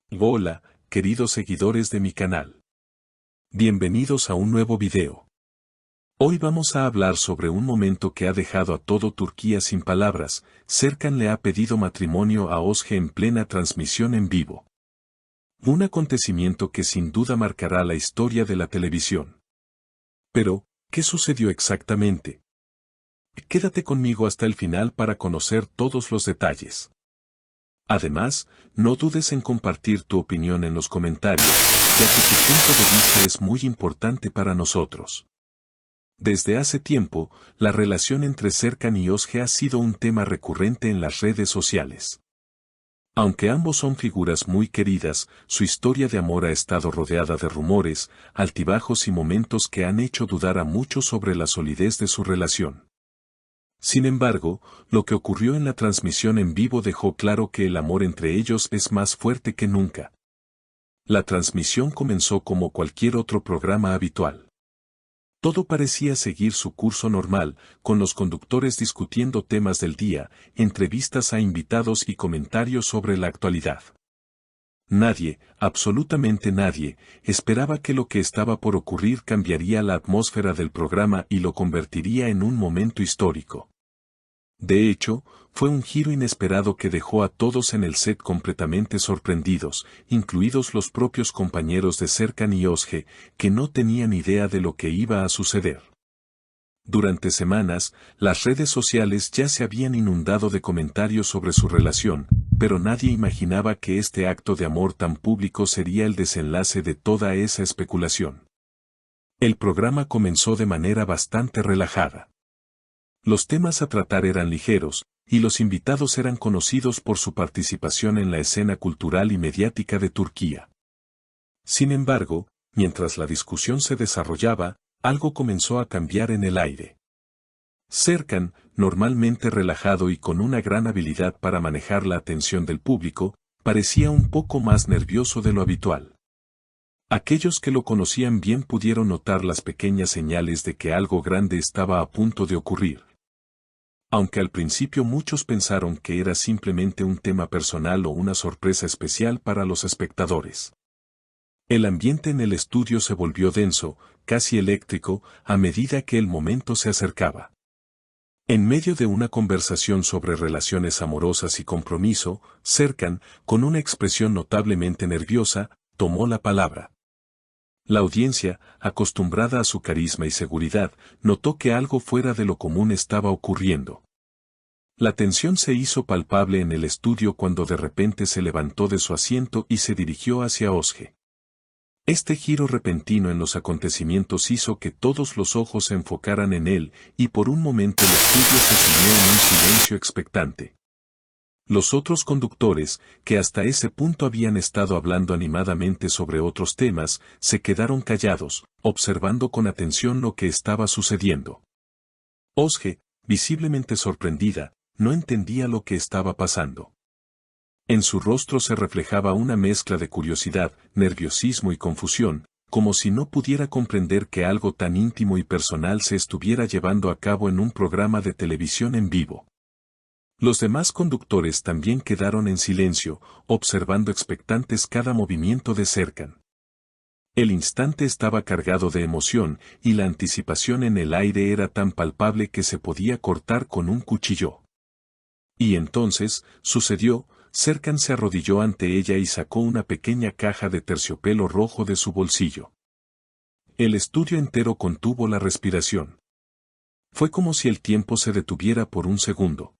Hola, queridos seguidores de mi canal. Bienvenidos a un nuevo video. Hoy vamos a hablar sobre un momento que ha dejado a todo Turquía sin palabras. Serkan le ha pedido matrimonio a Özge en plena transmisión en vivo. Un acontecimiento que sin duda marcará la historia de la televisión. Pero, ¿qué sucedió exactamente? Quédate conmigo hasta el final para conocer todos los detalles. Además, no dudes en compartir tu opinión en los comentarios, ya que tu punto de vista es muy importante para nosotros. Desde hace tiempo, la relación entre Serkan y Özge ha sido un tema recurrente en las redes sociales. Aunque ambos son figuras muy queridas, su historia de amor ha estado rodeada de rumores, altibajos y momentos que han hecho dudar a muchos sobre la solidez de su relación. Sin embargo, lo que ocurrió en la transmisión en vivo dejó claro que el amor entre ellos es más fuerte que nunca. La transmisión comenzó como cualquier otro programa habitual. Todo parecía seguir su curso normal, con los conductores discutiendo temas del día, entrevistas a invitados y comentarios sobre la actualidad. Nadie, absolutamente nadie, esperaba que lo que estaba por ocurrir cambiaría la atmósfera del programa y lo convertiría en un momento histórico. De hecho, fue un giro inesperado que dejó a todos en el set completamente sorprendidos, incluidos los propios compañeros de Serkan y Özge, que no tenían idea de lo que iba a suceder. Durante semanas, las redes sociales ya se habían inundado de comentarios sobre su relación, pero nadie imaginaba que este acto de amor tan público sería el desenlace de toda esa especulación. El programa comenzó de manera bastante relajada. Los temas a tratar eran ligeros, y los invitados eran conocidos por su participación en la escena cultural y mediática de Turquía. Sin embargo, mientras la discusión se desarrollaba, algo comenzó a cambiar en el aire. Serkan, normalmente relajado y con una gran habilidad para manejar la atención del público, parecía un poco más nervioso de lo habitual. Aquellos que lo conocían bien pudieron notar las pequeñas señales de que algo grande estaba a punto de ocurrir. Aunque al principio muchos pensaron que era simplemente un tema personal o una sorpresa especial para los espectadores. El ambiente en el estudio se volvió denso, casi eléctrico, a medida que el momento se acercaba. En medio de una conversación sobre relaciones amorosas y compromiso, Serkan, con una expresión notablemente nerviosa, tomó la palabra. La audiencia, acostumbrada a su carisma y seguridad, notó que algo fuera de lo común estaba ocurriendo. La tensión se hizo palpable en el estudio cuando de repente se levantó de su asiento y se dirigió hacia Özge. Este giro repentino en los acontecimientos hizo que todos los ojos se enfocaran en él, y por un momento el estudio se sumió en un silencio expectante. Los otros conductores, que hasta ese punto habían estado hablando animadamente sobre otros temas, se quedaron callados, observando con atención lo que estaba sucediendo. Özge, visiblemente sorprendida, no entendía lo que estaba pasando. En su rostro se reflejaba una mezcla de curiosidad, nerviosismo y confusión, como si no pudiera comprender que algo tan íntimo y personal se estuviera llevando a cabo en un programa de televisión en vivo. Los demás conductores también quedaron en silencio, observando expectantes cada movimiento de Serkan. El instante estaba cargado de emoción, y la anticipación en el aire era tan palpable que se podía cortar con un cuchillo. Y entonces, sucedió, Serkan se arrodilló ante ella y sacó una pequeña caja de terciopelo rojo de su bolsillo. El estudio entero contuvo la respiración. Fue como si el tiempo se detuviera por un segundo.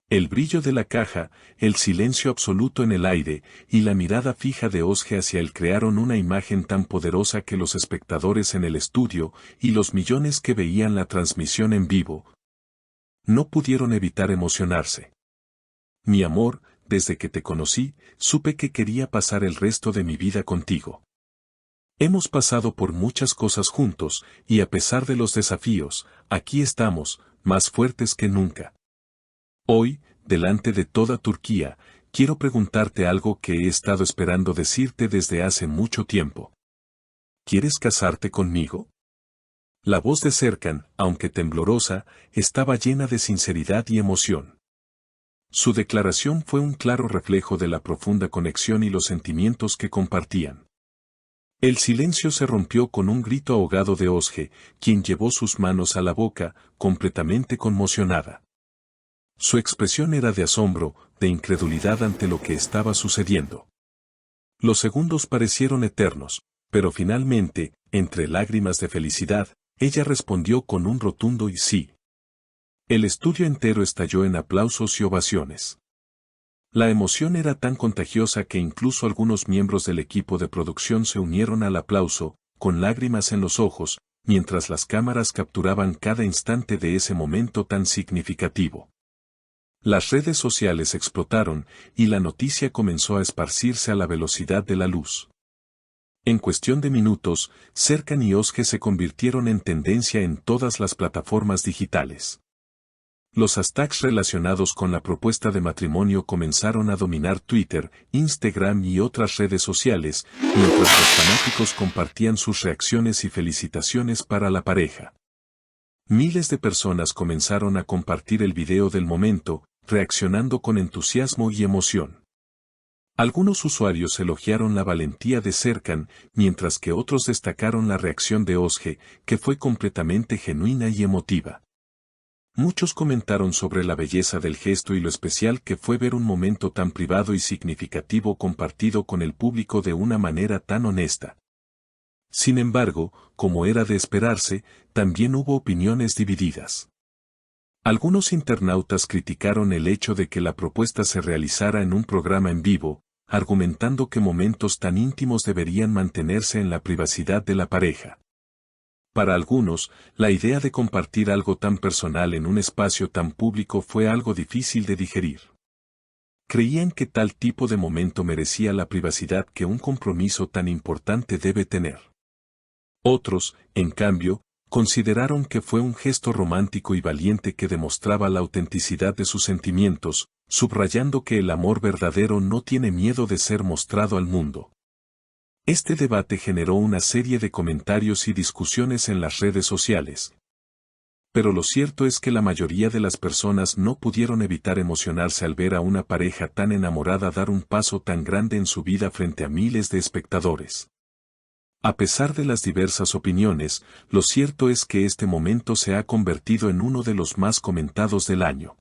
El brillo de la caja, el silencio absoluto en el aire, y la mirada fija de Özge hacia él crearon una imagen tan poderosa que los espectadores en el estudio, y los millones que veían la transmisión en vivo, no pudieron evitar emocionarse. Mi amor, desde que te conocí, supe que quería pasar el resto de mi vida contigo. Hemos pasado por muchas cosas juntos, y a pesar de los desafíos, aquí estamos, más fuertes que nunca. Hoy, delante de toda Turquía, quiero preguntarte algo que he estado esperando decirte desde hace mucho tiempo. ¿Quieres casarte conmigo? La voz de Serkan, aunque temblorosa, estaba llena de sinceridad y emoción. Su declaración fue un claro reflejo de la profunda conexión y los sentimientos que compartían. El silencio se rompió con un grito ahogado de Özge, quien llevó sus manos a la boca, completamente conmocionada. Su expresión era de asombro, de incredulidad ante lo que estaba sucediendo. Los segundos parecieron eternos, pero finalmente, entre lágrimas de felicidad, ella respondió con un rotundo y sí. El estudio entero estalló en aplausos y ovaciones. La emoción era tan contagiosa que incluso algunos miembros del equipo de producción se unieron al aplauso, con lágrimas en los ojos, mientras las cámaras capturaban cada instante de ese momento tan significativo. Las redes sociales explotaron, y la noticia comenzó a esparcirse a la velocidad de la luz. En cuestión de minutos, Serkan y Özge se convirtieron en tendencia en todas las plataformas digitales. Los hashtags relacionados con la propuesta de matrimonio comenzaron a dominar Twitter, Instagram y otras redes sociales, mientras los fanáticos compartían sus reacciones y felicitaciones para la pareja. Miles de personas comenzaron a compartir el video del momento, reaccionando con entusiasmo y emoción. Algunos usuarios elogiaron la valentía de Serkan, mientras que otros destacaron la reacción de Özge, que fue completamente genuina y emotiva. Muchos comentaron sobre la belleza del gesto y lo especial que fue ver un momento tan privado y significativo compartido con el público de una manera tan honesta. Sin embargo, como era de esperarse, también hubo opiniones divididas. Algunos internautas criticaron el hecho de que la propuesta se realizara en un programa en vivo, argumentando que momentos tan íntimos deberían mantenerse en la privacidad de la pareja. Para algunos, la idea de compartir algo tan personal en un espacio tan público fue algo difícil de digerir. Creían que tal tipo de momento merecía la privacidad que un compromiso tan importante debe tener. Otros, en cambio, consideraron que fue un gesto romántico y valiente que demostraba la autenticidad de sus sentimientos, subrayando que el amor verdadero no tiene miedo de ser mostrado al mundo. Este debate generó una serie de comentarios y discusiones en las redes sociales. Pero lo cierto es que la mayoría de las personas no pudieron evitar emocionarse al ver a una pareja tan enamorada dar un paso tan grande en su vida frente a miles de espectadores. A pesar de las diversas opiniones, lo cierto es que este momento se ha convertido en uno de los más comentados del año.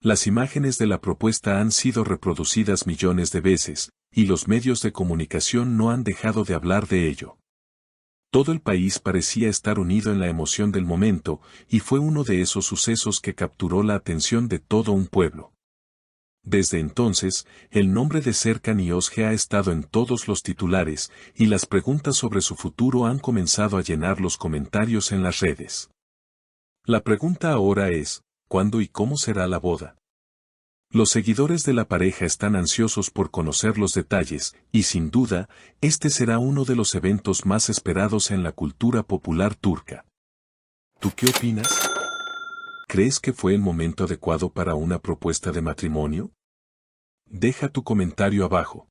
Las imágenes de la propuesta han sido reproducidas millones de veces, y los medios de comunicación no han dejado de hablar de ello. Todo el país parecía estar unido en la emoción del momento, y fue uno de esos sucesos que capturó la atención de todo un pueblo. Desde entonces, el nombre de Serkan y Özge ha estado en todos los titulares, y las preguntas sobre su futuro han comenzado a llenar los comentarios en las redes. La pregunta ahora es, ¿cuándo y cómo será la boda? Los seguidores de la pareja están ansiosos por conocer los detalles, y sin duda, este será uno de los eventos más esperados en la cultura popular turca. ¿Tú qué opinas? ¿Crees que fue el momento adecuado para una propuesta de matrimonio? Deja tu comentario abajo.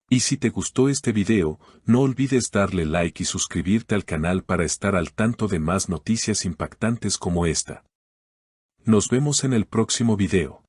Y si te gustó este video, no olvides darle like y suscribirte al canal para estar al tanto de más noticias impactantes como esta. Nos vemos en el próximo video.